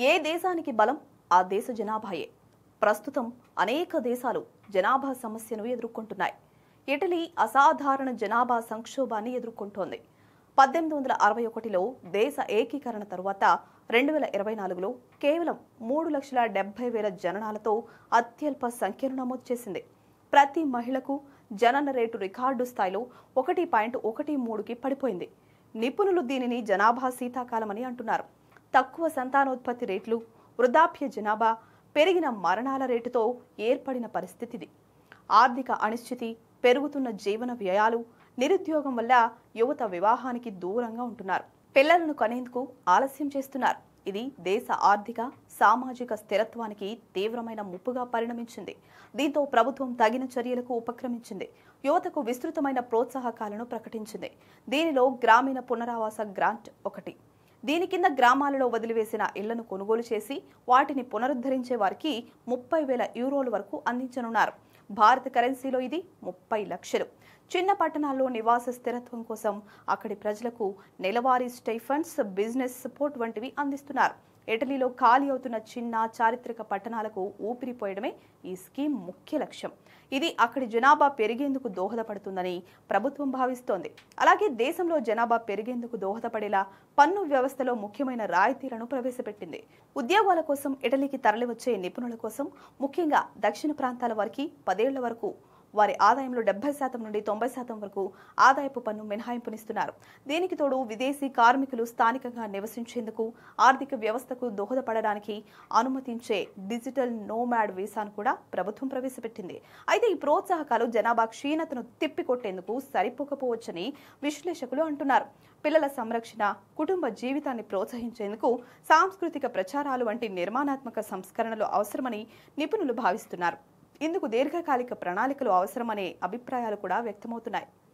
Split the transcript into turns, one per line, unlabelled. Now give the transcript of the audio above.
ఏ దేశానికి బలం ఆ దేశ జనాభాయే. ప్రస్తుతం అనేక దేశాలు జనాభా సమస్యను ఎదుర్కొంటున్నాయి. ఇటలీ అసాధారణ జనాభా సంక్షోభాన్ని ఎదుర్కొంటోంది. 1861లో దేశ ఏకీకరణ తరువాత 2024లో కేవలం 3,70,000 జననాలతో అత్యల్ప సంఖ్యను నమోదు చేసింది. ప్రతి మహిళకు జనన రేటు రికార్డు స్థాయిలో 1.13కి పడిపోయింది. నిపుణులు దీనిని జనాభా శీతాకాలమని అంటున్నారు. తక్కువ సంతానోత్పత్తి రేట్లు, వృద్ధాప్య జనాభా, పెరిగిన మరణాల రేటుతో ఏర్పడిన పరిస్థితిది. ఆర్థిక అనిశ్చితి, పెరుగుతున్న జీవన వ్యయాలు, నిరుద్యోగం వల్ల యువత వివాహానికి దూరంగా ఉంటున్నారు. పిల్లలను కనేందుకు ఆలస్యం చేస్తున్నారు. ఇది దేశ ఆర్థిక, సామాజిక స్థిరత్వానికి తీవ్రమైన ముప్పుగా పరిణమించింది. దీంతో ప్రభుత్వం తగిన చర్యలకు ఉపక్రమించింది. యువతకు విస్తృతమైన ప్రోత్సాహకాలను ప్రకటించింది. దీనిలో గ్రామీణ పునరావాస గ్రాంట్ ఒకటి. దీని కింద గ్రామాలలో వదిలివేసిన ఇళ్లను కొనుగోలు చేసి వాటిని పునరుద్ధరించే వారికి 30,000 యూరోల వరకు అందించనున్నారు. భారత కరెన్సీలో ఇది 30 లక్షలు. చిన్న పట్టణాల్లో నివాస స్థిరత్వం కోసం అక్కడి ప్రజలకు నెలవారీ స్టైఫండ్స్, బిజినెస్ సపోర్ట్ వంటివి అందిస్తున్నారు. ఇటలీలో ఖాళీ అవుతున్న చిన్న చారిత్రక పట్టణాలకు ఊపిరిపోయడమే ఈ స్కీమ్ ముఖ్య లక్ష్యం. ఇది అక్కడి జనాభా పెరిగేందుకు దోహదపడుతుందని ప్రభుత్వం భావిస్తోంది. అలాగే దేశంలో జనాభా పెరిగేందుకు దోహదపడేలా పన్ను వ్యవస్థలో ముఖ్యమైన రాయితీలను ప్రవేశపెట్టింది. ఉద్యోగాల కోసం ఇటలీకి తరలివచ్చే నిపుణుల కోసం, ముఖ్యంగా దక్షిణ ప్రాంతాల వారికి 10 ఏళ్ల వరకు వారి ఆదాయంలో 70% నుండి 90% వరకు ఆదాయపు పన్ను మినహాయింపునిస్తున్నారు. దీనికి తోడు విదేశీ కార్మికులు స్థానికంగా నివసించేందుకు, ఆర్థిక వ్యవస్థకు దోహదపడడానికి అనుమతించే డిజిటల్ నోమాడ్ వీసాను కూడా ప్రభుత్వం ప్రవేశపెట్టింది. అయితే ఈ ప్రోత్సాహకాలు జనాభా క్షీణతను తిప్పికొట్టేందుకు సరిపోకపోవచ్చని విశ్లేషకులు అంటున్నారు. పిల్లల సంరక్షణ, కుటుంబ జీవితాన్ని ప్రోత్సహించేందుకు సాంస్కృతిక ప్రచారాలు వంటి నిర్మాణాత్మక సంస్కరణలు అవసరమని నిపుణులు భావిస్తున్నారు. ఇందుకు దీర్ఘకాలిక ప్రణాళికలు అవసరమనే అభిప్రాయాలు కూడా వ్యక్తమవుతున్నాయి.